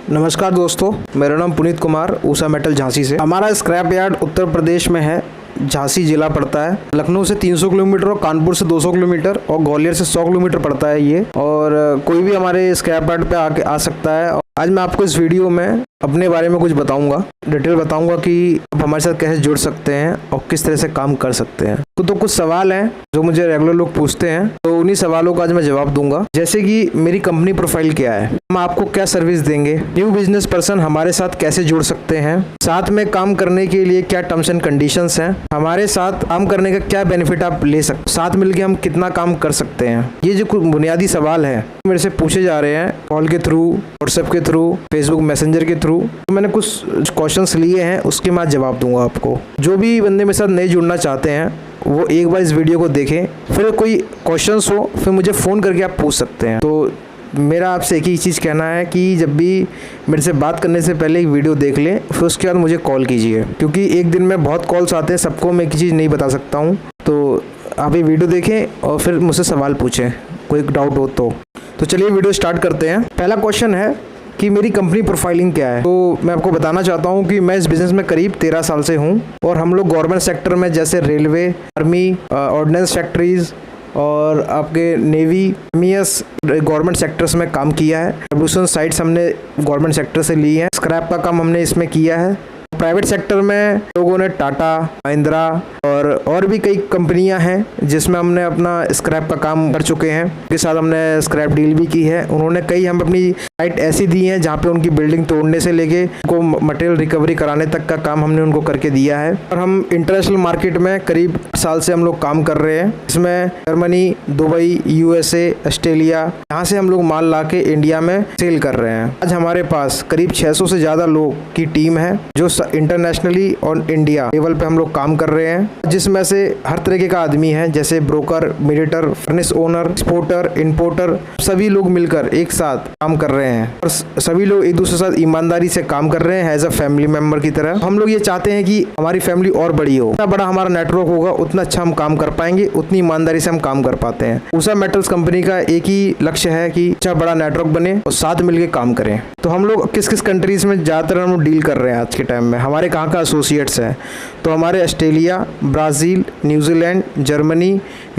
नमस्कार दोस्तों, मेरा नाम पुनीत कुमार, ऊषा मेटल झांसी से। हमारा स्क्रैप यार्ड उत्तर प्रदेश में है, झांसी जिला पड़ता है। लखनऊ से 300 किलोमीटर और कानपुर से 200 किलोमीटर और ग्वालियर से 100 किलोमीटर पड़ता है ये। और कोई भी हमारे स्क्रैप यार्ड पे आके आ सकता है। आज मैं आपको इस वीडियो में अपने बारे में कुछ बताऊंगा, डिटेल बताऊंगा कि आप हमारे साथ कैसे जुड़ सकते हैं और किस तरह से काम कर सकते हैं। तो कुछ सवाल हैं जो मुझे रेगुलर लोग पूछते हैं, तो उन्हीं सवालों का आज मैं जवाब दूंगा। जैसे कि मेरी कंपनी प्रोफाइल क्या है, हम आपको क्या सर्विस देंगे, न्यू बिजनेस पर्सन हमारे साथ कैसे जुड़ सकते हैं, साथ में काम करने के लिए क्या टर्म्स एंड कंडीशंस हैं, हमारे साथ काम करने का क्या बेनिफिट आप ले सकते, साथ मिलकर हम कितना काम कर सकते हैं। ये जो कुछ बुनियादी सवाल है मेरे से पूछे जा रहे हैं कॉल के थ्रू, व्हाट्सएप के थ्रू, फेसबुक मैसेंजर के थ्रू। तो मैंने कुछ क्वेश्चंस लिए हैं, उसके बाद जवाब दूंगा आपको। जो भी बंदे मेरे साथ नहीं जुड़ना चाहते हैं वो एक बार इस वीडियो को देखें, फिर कोई क्वेश्चंस हो फिर मुझे फ़ोन करके आप पूछ सकते हैं। तो मेरा आपसे एक ही चीज़ कहना है कि जब भी मेरे से बात करने से पहले एक वीडियो देख लें, फिर उसके बाद मुझे कॉल कीजिए, क्योंकि एक दिन में बहुत कॉल्स आते हैं, सबको मैं एक चीज़ नहीं बता सकता हूँ। तो आप ये वीडियो देखें और फिर मुझसे सवाल पूछें, कोई डाउट हो तो चलिए वीडियो स्टार्ट करते हैं। पहला क्वेश्चन है कि मेरी कंपनी प्रोफाइलिंग क्या है। तो मैं आपको बताना चाहता हूँ कि मैं इस बिज़नेस में करीब 13 साल से हूँ और हम लोग गवर्नमेंट सेक्टर में जैसे रेलवे, आर्मी, ऑर्डिनेंस फैक्ट्रीज़ और आपके नेवी, एमईएस गवर्नमेंट सेक्टर्स में काम किया है। रेवोल्यूशन साइट्स हमने गवर्नमेंट सेक्टर से ली है। स्क्रैप का काम हमने इसमें किया है। प्राइवेट सेक्टर में लोगों ने टाटा, महिंद्रा और भी कई कंपनियां हैं जिसमें हमने अपना स्क्रैप का काम कर चुके हैं। उनके साथ हमने स्क्रैप डील भी की है। उन्होंने कई हम अपनी साइट ऐसी दी हैं जहां पे उनकी बिल्डिंग तोड़ने से लेके उनको मटेरियल रिकवरी कराने तक का काम हमने उनको करके दिया है। और हम इंटरनेशनल मार्केट में करीब 8 साल से हम लोग काम कर रहे हैं। इसमें जर्मनी, दुबई, USA, ऑस्ट्रेलिया, यहाँ से हम लोग माल ला के इंडिया में सेल कर रहे हैं। आज हमारे पास करीब 600 से ज़्यादा लोग की टीम है जो इंटरनेशनली और इंडिया लेवल पे हम लोग काम कर रहे हैं, जिसमें से हर तरीके का आदमी है, जैसे broker, mediator, furnace owner, exporter, importer, सभी लोग मिलकर एक साथ काम कर रहे हैं और सभी लोग एक दूसरे के साथ ईमानदारी से काम कर रहे हैं एज अ फैमिली मेंबर की तरह। हम लोग ये चाहते हैं कि हमारी फैमिली और बड़ी हो। जितना बड़ा हमारा नेटवर्क होगा उतना अच्छा हम काम कर पाएंगे, उतनी ईमानदारी से हम काम कर पाते हैं। ऊषा मेटल्स कंपनी का एक ही लक्ष्य है कि अच्छा बड़ा नेटवर्क बने और साथ मिलकर काम करें। तो हम लोग किस किस कंट्रीज में ज़्यादातर हम डील कर रहे हैं आज के टाइम में, हमारे कहाँ का एसोसिएट्स हैं, तो हमारे Australia, Brazil, New Zealand, Germany,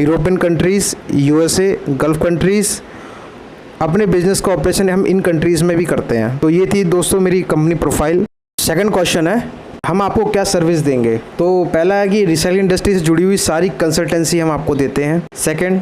European countries, USA, gulf countries, अपने बिजनेस का ऑपरेशन हम इन कंट्रीज़ में भी करते हैं। तो ये थी दोस्तों मेरी कंपनी प्रोफाइल। सेकंड क्वेश्चन है हम आपको क्या सर्विस देंगे। तो पहला है कि रिसाइकलिंग इंडस्ट्री से जुड़ी हुई सारी कंसल्टेंसी हम आपको देते हैं। सेकंड,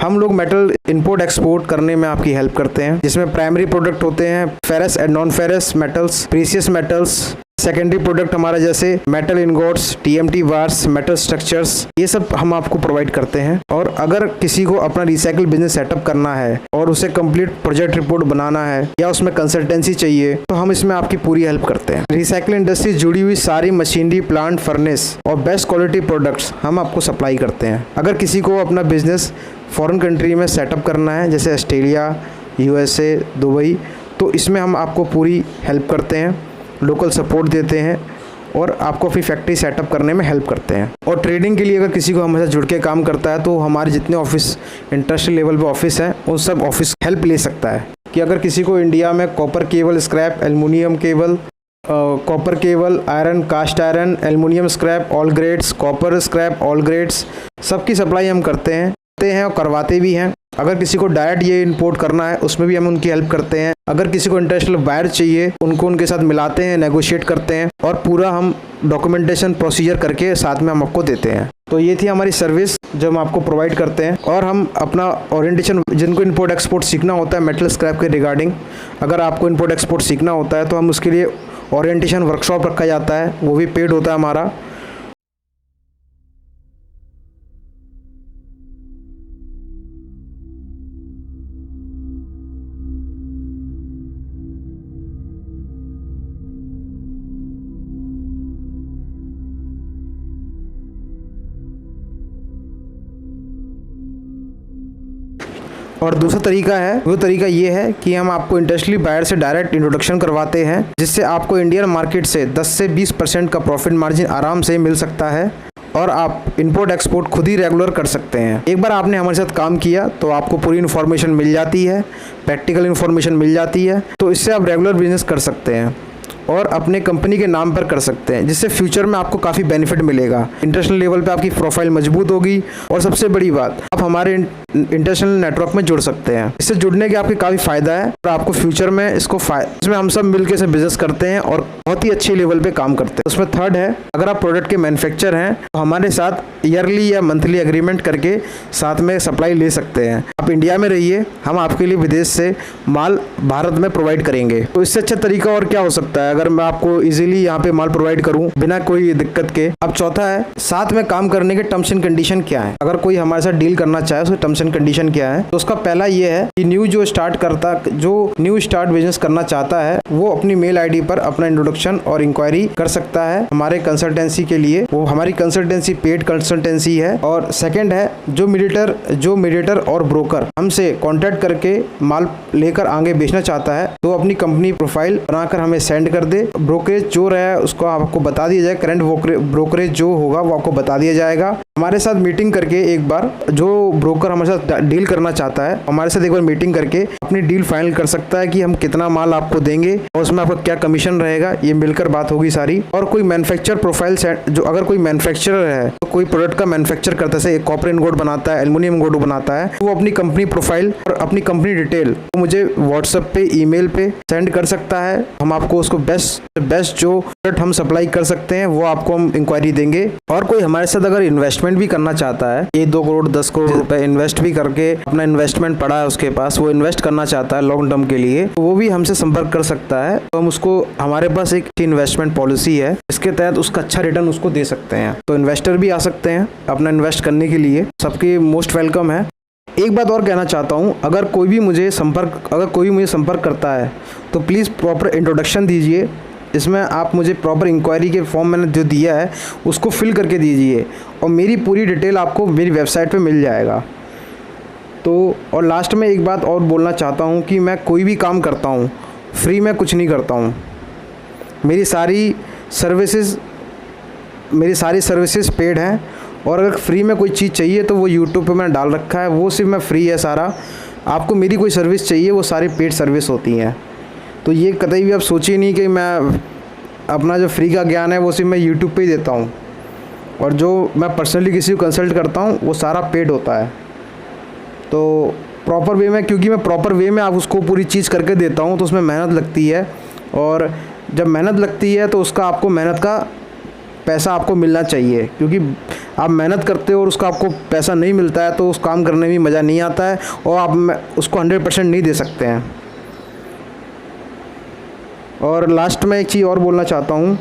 हम लोग मेटल इंपोर्ट एक्सपोर्ट करने में आपकी हेल्प करते हैं, जिसमें प्राइमरी प्रोडक्ट होते हैं ferrous and non ferrous metals, precious metals. Secondary product हमारा जैसे metal ingots, TMT bars, metal structures, ये सब हम आपको प्रोवाइड करते हैं। और अगर किसी को अपना रिसाइकिल बिजनेस सेटअप करना है और उसे कंप्लीट प्रोजेक्ट रिपोर्ट बनाना है या उसमें कंसल्टेंसी चाहिए, तो हम इसमें आपकी पूरी हेल्प करते हैं। रिसाइकिल इंडस्ट्री से जुड़ी हुई सारी मशीनरी, प्लांट, फर्नेस और बेस्ट क्वालिटी प्रोडक्ट्स हम आपको सप्लाई करते हैं। अगर किसी को अपना बिजनेस फॉरेन कंट्री में सेटअप करना है जैसे ऑस्ट्रेलिया, USA, दुबई, तो इसमें हम आपको पूरी हेल्प करते हैं, लोकल सपोर्ट देते हैं और आपको अपनी फैक्ट्री सेटअप करने में हेल्प करते हैं। और ट्रेडिंग के लिए अगर किसी को हमारे साथ जुड़ के काम करता है तो हमारे जितने ऑफिस इंडस्ट्रियल लेवल पे ऑफिस हैं उन सब ऑफिस हेल्प ले सकता है। कि अगर किसी को इंडिया में copper cable scrap, aluminium cable, copper cable, iron, cast iron, aluminium scrap all grades, copper scrap all grades, सबकी सप्लाई हम करते हैं और करवाते भी हैं। अगर किसी को डायरेक्ट ये इंपोर्ट करना है उसमें भी हम उनकी हेल्प करते हैं। अगर किसी को इंटरनेशनल बायर चाहिए उनको उनके साथ मिलाते हैं, नेगोशिएट करते हैं और पूरा हम डॉक्यूमेंटेशन प्रोसीजर करके साथ में हम आपको देते हैं। तो ये थी हमारी सर्विस जो हम आपको प्रोवाइड करते हैं। और हम अपना ओरिएंटेशन, जिनको इंपोर्ट एक्सपोर्ट सीखना होता है मेटल स्क्रैप के रिगार्डिंग, अगर आपको इंपोर्ट एक्सपोर्ट सीखना होता है तो हम उसके लिए ओरिएंटेशन वर्कशॉप रखा जाता है, वो भी पेड होता है हमारा। और दूसरा तरीका है, वो तरीका ये है कि हम आपको इंडस्ट्रियल बायर से डायरेक्ट इंट्रोडक्शन करवाते हैं, जिससे आपको इंडियन मार्केट से 10 से 20% का प्रॉफिट मार्जिन आराम से मिल सकता है। और आप इंपोर्ट एक्सपोर्ट खुद ही रेगुलर कर सकते हैं। एक बार आपने हमारे साथ काम किया तो आपको पूरी इन्फॉर्मेशन मिल जाती है, प्रैक्टिकल इन्फॉर्मेशन मिल जाती है, तो इससे आप रेगुलर बिजनेस कर सकते हैं और अपने कंपनी के नाम पर कर सकते हैं, जिससे फ्यूचर में आपको काफ़ी बेनिफिट मिलेगा। इंटरनेशनल लेवल पे आपकी प्रोफाइल मजबूत होगी और सबसे बड़ी बात, आप हमारे इंटरनेशनल नेटवर्क में जुड़ सकते हैं। इससे जुड़ने के आपके काफ़ी फ़ायदा है और आपको फ्यूचर में इसमें हम सब मिलकर से बिजनेस करते हैं और बहुत ही अच्छे लेवल पे काम करते हैं। उसमें थर्ड है, अगर आप प्रोडक्ट के मैन्युफैक्चर हैं तो हमारे साथ ईयरली या मंथली एग्रीमेंट करके साथ में सप्लाई ले सकते हैं। आप इंडिया में रहिए, हम आपके लिए विदेश से माल भारत में प्रोवाइड करेंगे। तो इससे अच्छा तरीका और क्या हो सकता है अगर मैं आपको इजीली यहाँ पे माल प्रोवाइड करूँ बिना कोई दिक्कत के। अब चौथा है, साथ में काम करने के टर्म्स एंड कंडीशन क्या है। अगर कोई हमारे साथ डील करना चाहे उसके टर्म्स एंड कंडीशन क्या है, तो उसका पहला ये है कि न्यू स्टार्ट बिजनेस करना चाहता है वो अपनी मेल आईडी पर अपना इंट्रोडक्शन और इंक्वायरी कर सकता है हमारे कंसल्टेंसी के लिए। वो हमारी कंसल्टेंसी पेड कंसल्टेंसी है। और सेकंड है, जो मीडिएटर और ब्रोकर हमसे कांटेक्ट करके माल लेकर आगे बेचना चाहता है तो अपनी कंपनी प्रोफाइल बनाकर हमें सेंड कर दे। ब्रोकरेज जो रहा उसको आपको बता दिया जाए, करंट ब्रोकरेज जो होगा वो आपको बता दिया जाएगा। हमारे साथ मीटिंग करके एक बार, जो ब्रोकर हमारे साथ डील करना चाहता है हमारे साथ एक बार मीटिंग करके अपनी डील फाइनल कर सकता है कि हम कितना माल आपको देंगे और उसमें आपका क्या कमीशन रहेगा, ये मिलकर बात होगी सारी। और कोई मैन्युफैक्चर प्रोफाइल सेट, जो अगर कोई मैन्युफैक्चरर है तो कोई प्रोडक्ट का मैन्युफैक्चर करता है, जैसे कॉपर इनगोट बनाता है, एल्युमिनियम इंगोट बनाता है, वो अपनी कंपनी प्रोफाइल और अपनी कंपनी डिटेल तो मुझे व्हाट्सएप पे, ईमेल पे सेंड कर सकता है। हम आपको उसको बेस्ट जो प्रोडक्ट हम सप्लाई कर सकते हैं वो आपको हम इंक्वायरी देंगे। और कोई हमारे साथ अगर इन्वेस्टमेंट भी करना चाहता है, ये 2 करोड़ 10 करोड़ रुपए इन्वेस्ट भी करके अपना इन्वेस्टमेंट पड़ा है उसके पास, वो इन्वेस्ट करना चाहता है लॉन्ग टर्म के लिए, तो वो भी हमसे संपर्क कर सकता है। तो हम उसको, हमारे पास एक इन्वेस्टमेंट पॉलिसी है, इसके तहत उसका अच्छा रिटर्न उसको दे सकते हैं। तो इन्वेस्टर भी आ सकते हैं अपना इन्वेस्ट करने के लिए, सबके मोस्ट वेलकम है। एक बात और कहना चाहता हूँ, अगर कोई भी मुझे संपर्क करता है तो प्लीज़ प्रॉपर इंट्रोडक्शन दीजिए। इसमें आप मुझे प्रॉपर इंक्वायरी के फॉर्म मैंने जो दिया है उसको फिल करके दीजिए और मेरी पूरी डिटेल आपको मेरी वेबसाइट पे मिल जाएगा। तो और लास्ट में एक बात और बोलना चाहता हूँ कि मैं कोई भी काम करता हूँ फ्री में कुछ नहीं करता हूँ। मेरी सारी सर्विसेज पेड हैं और अगर फ्री में कोई चीज़ चाहिए तो वो यूट्यूब पे मैंने डाल रखा है, वो सिर्फ मैं फ्री है सारा। आपको मेरी कोई सर्विस चाहिए वो सारी पेड सर्विस होती हैं। तो ये कतई भी आप सोचिए नहीं कि मैं अपना जो फ्री का ज्ञान है वो सिर्फ मैं यूट्यूब पे ही देता हूँ और जो मैं पर्सनली किसी को कंसल्ट करता हूँ वो सारा पेड होता है। तो प्रॉपर वे में, क्योंकि मैं प्रॉपर वे में आप उसको पूरी चीज़ करके देता हूँ तो उसमें मेहनत लगती है और जब मेहनत लगती है तो उसका आपको मेहनत का पैसा आपको मिलना चाहिए, क्योंकि आप मेहनत करते हो और उसका आपको पैसा नहीं मिलता है तो उस काम करने में मज़ा नहीं आता है और आप उसको 100% नहीं दे सकते हैं। और लास्ट में एक चीज़ और बोलना चाहता हूँ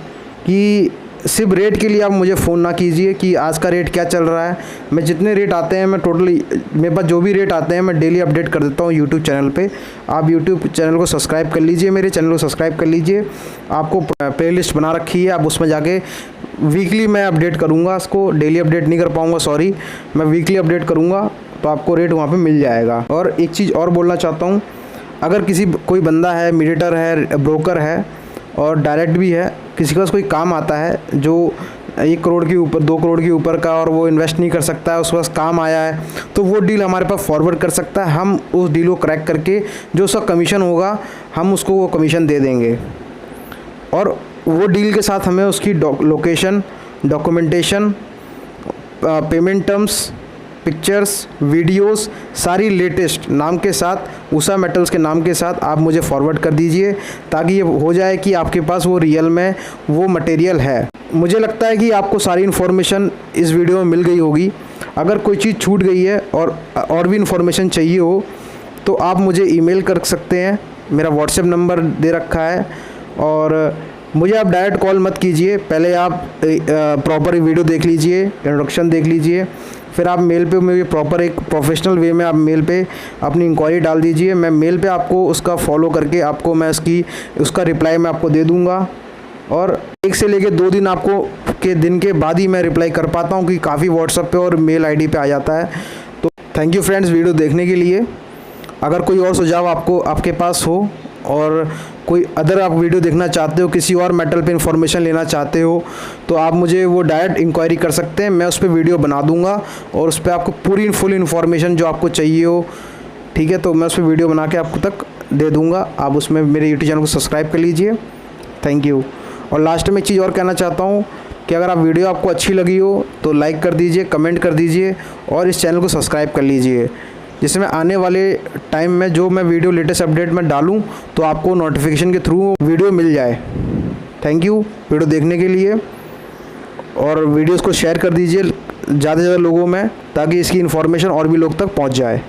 कि सिर्फ रेट के लिए आप मुझे फ़ोन ना कीजिए कि आज का रेट क्या चल रहा है। मैं जितने रेट आते हैं मैं टोटली, मेरे पास जो भी रेट आते हैं मैं डेली अपडेट कर देता हूँ यूट्यूब चैनल पे। आप यूट्यूब चैनल को सब्सक्राइब कर लीजिए, मेरे चैनल को सब्सक्राइब कर लीजिए। आपको प्लेलिस्ट बना रखी है, आप उसमें जाके वीकली मैं अपडेट करूँगा, उसको डेली अपडेट नहीं कर पाऊँगा, सॉरी, मैं वीकली अपडेट करूँगा तो आपको रेट वहाँ पर मिल जाएगा। और एक चीज़ और बोलना चाहता हूँ, अगर कोई बंदा है, मीडिएटर है, ब्रोकर है और डायरेक्ट भी है, किसी के पास कोई काम आता है जो 1 करोड़ के ऊपर, 2 करोड़ के ऊपर का और वो इन्वेस्ट नहीं कर सकता है, उसके पास काम आया है, तो वो डील हमारे पास फॉरवर्ड कर सकता है। हम उस डील को क्रैक करके जो उसका कमीशन होगा हम उसको वो कमीशन दे देंगे और वो डील के साथ हमें उसकी location, documentation, payment terms, pictures, videos सारी लेटेस्ट नाम के साथ, उषा मेटल्स के नाम के साथ आप मुझे फॉरवर्ड कर दीजिए ताकि ये हो जाए कि आपके पास वो रियल में वो मटेरियल है। मुझे लगता है कि आपको सारी इन्फॉर्मेशन इस वीडियो में मिल गई होगी। अगर कोई चीज़ छूट गई है और भी इन्फॉर्मेशन चाहिए हो तो आप मुझे ईमेल कर सकते हैं, मेरा व्हाट्सएप नंबर दे रखा है। और मुझे आप डायरेक्ट कॉल मत कीजिए, पहले आप प्रॉपर वीडियो देख लीजिए, इंट्रोडक्शन देख लीजिए, फिर आप मेल पे मुझे प्रॉपर एक प्रोफेशनल वे में आप मेल पे अपनी इंक्वायरी डाल दीजिए। मैं मेल पे आपको उसका फॉलो करके आपको मैं उसका रिप्लाई मैं आपको दे दूँगा और 1 से लेकर 2 दिन आपको के दिन के बाद ही मैं रिप्लाई कर पाता हूँ कि काफ़ी व्हाट्सएप पे और मेल आईडी पे आ जाता है। तो थैंक यू फ्रेंड्स वीडियो देखने के लिए। अगर कोई और सुझाव आपके पास हो और कोई अदर आप वीडियो देखना चाहते हो, किसी और मेटल पे इन्फॉर्मेशन लेना चाहते हो, तो आप मुझे वो डायरेक्ट इंक्वायरी कर सकते हैं। मैं उस पर वीडियो बना दूंगा और उस पर आपको पूरी फुल इन्फॉर्मेशन जो आपको चाहिए हो, ठीक है, तो मैं उस पर वीडियो बना के आपको तक दे दूंगा। आप उसमें मेरे यूट्यूब चैनल को सब्सक्राइब कर लीजिए। Thank you. और लास्ट में एक चीज़ और कहना चाहता हूँ कि अगर आप वीडियो आपको अच्छी लगी हो तो लाइक कर दीजिए, कमेंट कर दीजिए और इस चैनल को सब्सक्राइब कर लीजिए, जिसमें आने वाले टाइम में जो मैं वीडियो लेटेस्ट अपडेट में डालूं तो आपको नोटिफिकेशन के थ्रू वीडियो मिल जाए। थैंक यू वीडियो देखने के लिए, और वीडियोस को शेयर कर दीजिए ज़्यादा से ज़्यादा लोगों में, ताकि इसकी इन्फॉर्मेशन और भी लोग तक पहुंच जाए।